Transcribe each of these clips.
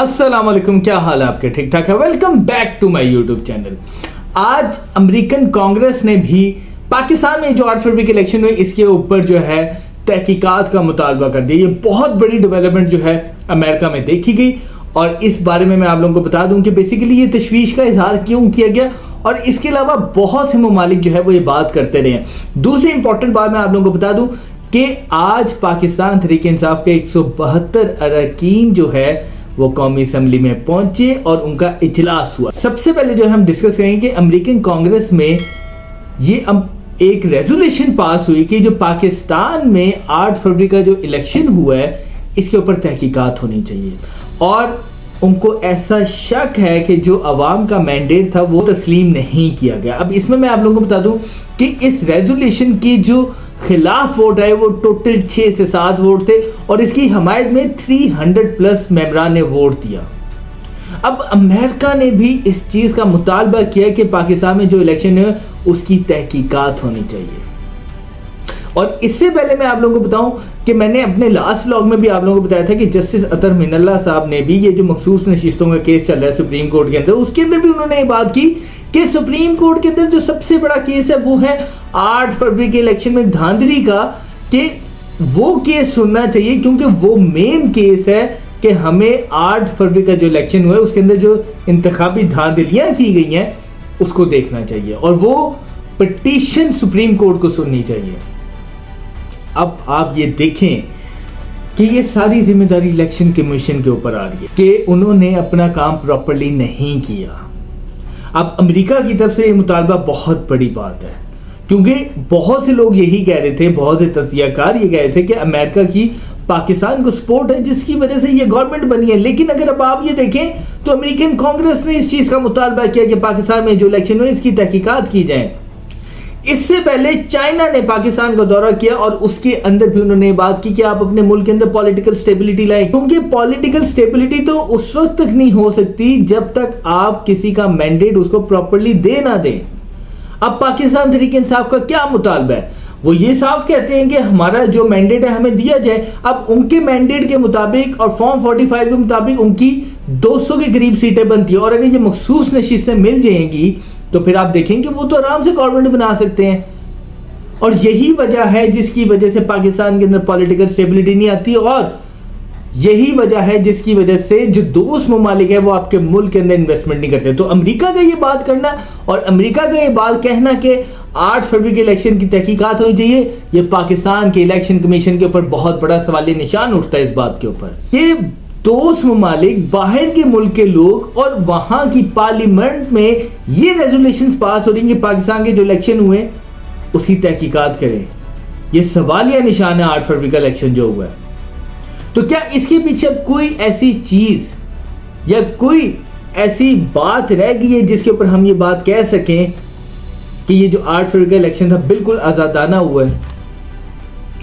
السلام علیکم، کیا حال ہے آپ کے؟ ٹھیک ٹھاک ہے؟ Welcome back to my YouTube channel. آج امریکن کانگریس نے بھی پاکستان میں جو 8 فروری کے الیکشن ہوئے اس کے اوپر جو ہے تحقیقات کا مطالبہ کر دیا۔ یہ بہت بڑی ڈیولپمنٹ جو ہے امریکہ میں دیکھی گئی، اور اس بارے میں آپ لوگوں کو بتا دوں کہ بیسیکلی یہ تشویش کا اظہار کیوں کیا گیا، اور اس کے علاوہ بہت سے ممالک جو ہے وہ یہ بات کرتے رہے ہیں۔ دوسری امپورٹنٹ بات میں آپ لوگوں کو بتا دوں کہ آج پاکستان تحریک انصاف کے 172 اراکین جو ہے وہ قومی اسمبلی میں پہنچے اور ان کا اجلاس ہوا۔ سب سے پہلے جو ہم ڈسکس کریں گے کہ امریکن کانگریس میں یہ ایک ریزولوشن پاس ہوئی کہ جو پاکستان میں 8 فروری کا جو الیکشن ہوا ہے اس کے اوپر تحقیقات ہونی چاہیے، اور ان کو ایسا شک ہے کہ جو عوام کا مینڈیٹ تھا وہ تسلیم نہیں کیا گیا۔ اب اس میں آپ لوگوں کو بتا دوں کہ اس ریزولوشن کی جو خلاف ووٹ ہے وہ ٹوٹل 6 سے 7 ووٹ تھے، اور اس کی حمایت میں 300 پلس ممبران نے ووٹ دیا۔ اب امریکہ نے بھی اس چیز کا مطالبہ کیا کہ پاکستان میں جو الیکشن ہے اس کی تحقیقات ہونی چاہیے۔ اور اس سے پہلے میں آپ لوگوں کو بتاؤں کہ میں نے اپنے لاسٹ ولاگ میں بھی آپ لوگوں کو بتایا تھا کہ جسٹس اطہر من اللہ صاحب نے بھی یہ جو مخصوص نشستوں کا کیس چل رہا ہے سپریم کورٹ کے اندر، اس کے اندر بھی انہوں نے یہ بات کی کہ سپریم کورٹ کے اندر جو سب سے بڑا کیس ہے وہ ہے 8 فروری کے الیکشن میں دھاندلی کا، کہ وہ کیس سننا چاہیے کیونکہ وہ مین کیس ہے کہ ہمیں 8 فروری کا جو الیکشن ہوا ہے اس کے اندر جو انتخابی دھاندلیاں کی گئی ہیں اس کو دیکھنا چاہیے، اور وہ پٹیشن سپریم کورٹ کو سننی چاہیے۔ اب آپ یہ دیکھیں کہ یہ ساری ذمہ داری الیکشن کمیشن کے اوپر آ رہی ہے کہ انہوں نے اپنا کام پراپرلی نہیں کیا۔ اب امریکہ کی طرف سے یہ مطالبہ بہت بڑی بات ہے، کیونکہ بہت سے لوگ یہی کہہ رہے تھے، بہت سے تجزیہ کار یہ کہہ رہے تھے کہ امریکہ کی پاکستان کو سپورٹ ہے جس کی وجہ سے یہ گورنمنٹ بنی ہے۔ لیکن اگر اب آپ یہ دیکھیں تو امریکن کانگریس نے اس چیز کا مطالبہ کیا کہ پاکستان میں جو الیکشن ہوئے اس کی تحقیقات کی جائیں۔ اس سے پہلے چائنا نے پاکستان کو دورہ کیا، اور اس کے اندر بھی انہوں نے بات کی کہ آپ اپنے ملک کے اندر پولیٹیکل سٹیبلٹی لائیں، کیونکہ پولیٹیکل سٹیبلٹی تو اس وقت تک نہیں ہو سکتی جب تک آپ کسی کا مینڈیٹ اس کو پراپرلی دے نہ دیں۔ اب پاکستان تحریک انصاف کا کیا مطالبہ ہے؟ وہ یہ صاف کہتے ہیں کہ ہمارا جو مینڈیٹ ہے ہمیں دیا جائے۔ اب ان کے مینڈیٹ کے مطابق اور فارم 45 کے مطابق ان کی 200 کے قریب سیٹیں بنتی ہیں، اور اگر یہ مخصوص نشستیں مل جائیں گی تو پھر آپ دیکھیں کہ وہ تو آرام سے گورنمنٹ بنا سکتے ہیں۔ اور یہی وجہ ہے جس کی وجہ سے پاکستان کے اندر پولیٹیکل سٹیبلٹی نہیں آتی، اور یہی وجہ ہے جس کی وجہ سے جو دوست ممالک ہیں وہ آپ کے ملک کے اندر انویسٹمنٹ نہیں کرتے۔ تو امریکہ کا یہ بات کرنا اور امریکہ کا یہ بات کہنا کہ 8 فروری کے الیکشن کی تحقیقات ہونی چاہیے، یہ پاکستان کے الیکشن کمیشن کے اوپر بہت بڑا سوالیہ نشان اٹھتا ہے اس بات کے اوپر کہ دوست ممالک، باہر کے ملک کے لوگ اور وہاں کی پارلیمنٹ میں یہ ریزولوشنز پاس ہو رہی ہیں کہ پاکستان کے جو الیکشن ہوئے اس کی تحقیقات کریں۔ یہ سوالیہ نشان ہے 8 فروری کا الیکشن جو ہوا ہے۔ تو کیا اس کے پیچھے اب کوئی ایسی چیز یا کوئی ایسی بات رہ گئی ہے جس کے اوپر ہم یہ بات کہہ سکیں کہ یہ جو 8 فروری کا الیکشن تھا بالکل آزادانہ ہوا ہے؟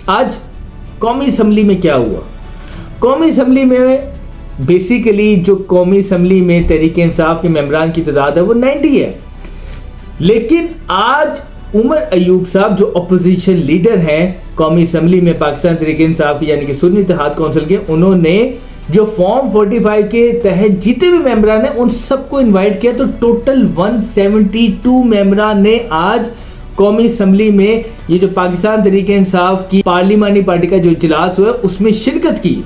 آج قومی اسمبلی میں کیا ہوا؟ قومی اسمبلی میں بیسیکلی جو قومی اسمبلی میں تحریک انصاف کے ممبران کی تعداد ہے وہ 90 ہے، لیکن آج عمر ایوب صاحب جو اپوزیشن لیڈر ہیں قومی اسمبلی میں پاکستان تحریک انصاف کی یعنی کہ سنی اتحاد کونسل کے، انہوں نے جو فارم 45 کے تحت جیتے ہوئے ممبران ہیں ان سب کو انوائٹ کیا، تو ٹوٹل 172 ممبران نے آج قومی اسمبلی میں یہ جو پاکستان تحریک انصاف کی پارلیمانی پارٹی کا جو اجلاس ہوا ہے اس میں شرکت کی۔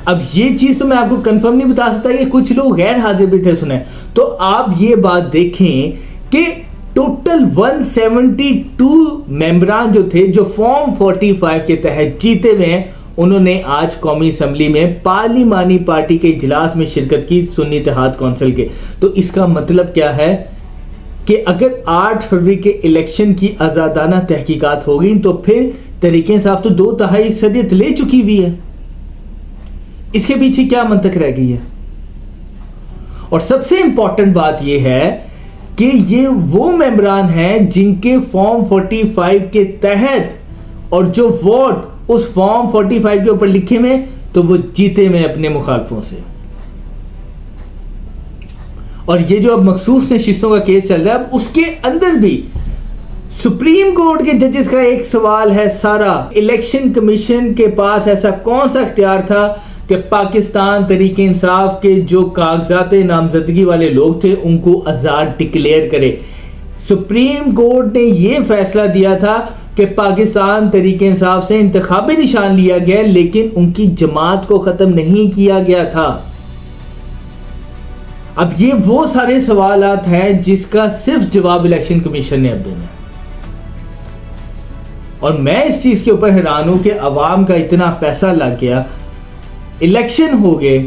اب یہ چیز تو میں آپ کو کنفرم نہیں بتا سکتا کہ کچھ لوگ غیر حاضر بھی تھے سنیں، تو آپ یہ بات دیکھیں کہ ٹوٹل 172 ممبران جو تھے جو فارم 45 کے تحت جیتے ہوئے ہیں، انہوں نے آج قومی اسمبلی میں پارلیمانی پارٹی کے اجلاس میں شرکت کی سنی اتحاد کونسل کے۔ تو اس کا مطلب کیا ہے کہ اگر 8 فروری کے الیکشن کی آزادانہ تحقیقات ہو گئی تو پھر تحریک انصاف تو 2/3 اکثریت لے چکی ہوئی ہے۔ اس کے پیچھے کیا منطق رہ گئی ہے؟ اور سب سے امپورٹنٹ بات یہ ہے کہ یہ وہ ممبران ہیں جن کے فارم 45 کے تحت اور جو ووٹ اس فارم 45 کے اوپر لکھے میں تو وہ جیتے میں اپنے مخالفوں سے۔ اور یہ جو اب مخصوص نشستوں کا کیس چل رہا ہے اب اس کے اندر بھی سپریم کورٹ کے ججز کا ایک سوال ہے سارا، الیکشن کمیشن کے پاس ایسا کون سا اختیار تھا کہ پاکستان تحریک انصاف کے جو کاغذات نامزدگی والے لوگ تھے ان کو آزاد ڈکلیئر کرے. سپریم کورٹ نے یہ فیصلہ دیا تھا کہ پاکستان تحریک انصاف سے انتخابی نشان لیا گیا لیکن ان کی جماعت کو ختم نہیں کیا گیا تھا. اب یہ وہ سارے سوالات ہیں جس کا صرف جواب الیکشن کمیشن نے اب دینا ہے. اور میں اس چیز کے اوپر حیران ہوں کہ عوام کا اتنا پیسہ لگ گیا, الیکشن ہو گئے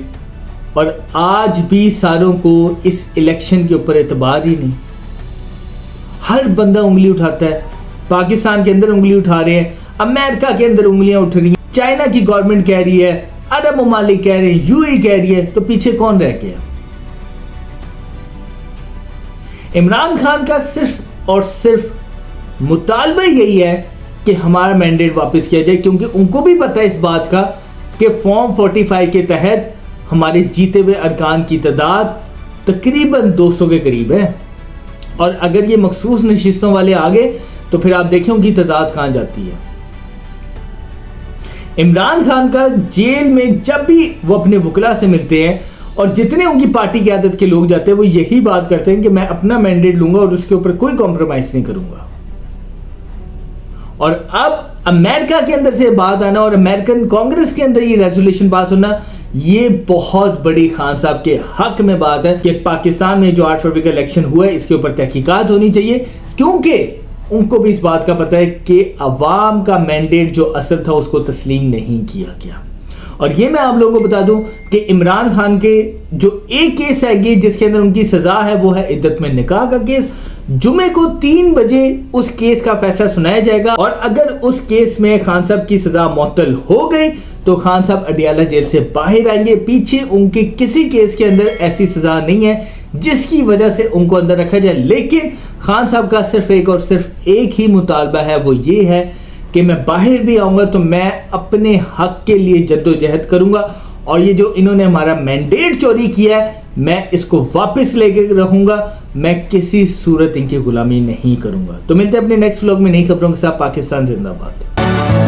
اور آج بھی ساروں کو اس الیکشن کے اوپر اعتبار ہی نہیں. ہر بندہ انگلی اٹھاتا ہے, پاکستان کے اندر انگلی اٹھا رہے ہیں, امریکہ کے اندر انگلیاں اٹھ رہی ہیں, چائنا کی گورنمنٹ کہہ رہی ہے, عرب ممالک کہہ رہے ہیں, یو اے کہہ رہی ہے, تو پیچھے کون رہ گیا؟ عمران خان کا صرف اور صرف مطالبہ یہی ہے کہ ہمارا مینڈیٹ واپس کیا جائے, کیونکہ ان کو بھی پتہ ہے اس بات کا کہ فارم 45 کے تحت ہمارے جیتے ہوئے ارکان کی تعداد تقریباً 200 کے قریب ہے, اور اگر یہ مخصوص نشستوں والے آگے تو پھر آپ دیکھیں ان کی تعداد کہاں جاتی ہے. عمران خان کا جیل میں جب بھی وہ اپنے وکلا سے ملتے ہیں اور جتنے ان کی پارٹی قیادت کے لوگ جاتے ہیں وہ یہی بات کرتے ہیں کہ میں اپنا مینڈیٹ لوں گا اور اس کے اوپر کوئی کمپرومائز نہیں کروں گا. اور اب امریکہ کے اندر سے بات آنا اور امریکن کانگریس کے اندر یہ ریزولوشن پاس ہونا, یہ بہت بڑی خان صاحب کے حق میں بات ہے کہ پاکستان میں جو 8 فروری کا الیکشن ہوا ہے اس کے اوپر تحقیقات ہونی چاہیے, کیونکہ ان کو بھی اس بات کا پتہ ہے کہ عوام کا مینڈیٹ جو اصل تھا اس کو تسلیم نہیں کیا گیا. اور یہ میں آپ لوگوں کو بتا دوں کہ عمران خان کے جو ایک کیس ہے یہ جس کے اندر ان کی سزا ہے وہ ہے عدت میں نکاح کا کیس. جمعے کو 3 بجے اس کیس کا فیصلہ سنایا جائے گا, اور اگر اس کیس میں خان صاحب کی سزا معطل ہو گئی تو خان صاحب اڈیالہ جیل سے باہر آئیں گے. پیچھے ان کے کسی کیس کے اندر ایسی سزا نہیں ہے جس کی وجہ سے ان کو اندر رکھا جائے, لیکن خان صاحب کا صرف ایک اور صرف ایک ہی مطالبہ ہے, وہ یہ ہے کہ میں باہر بھی آؤں گا تو میں اپنے حق کے لیے جدوجہد کروں گا, اور یہ جو انہوں نے ہمارا مینڈیٹ چوری کیا ہے میں اس کو واپس لے کے رہوں گا, میں کسی صورت ان کی غلامی نہیں کروں گا. تو ملتے ہیں اپنے نیکسٹ ولاگ میں نئی خبروں کے ساتھ. پاکستان زندہ باد.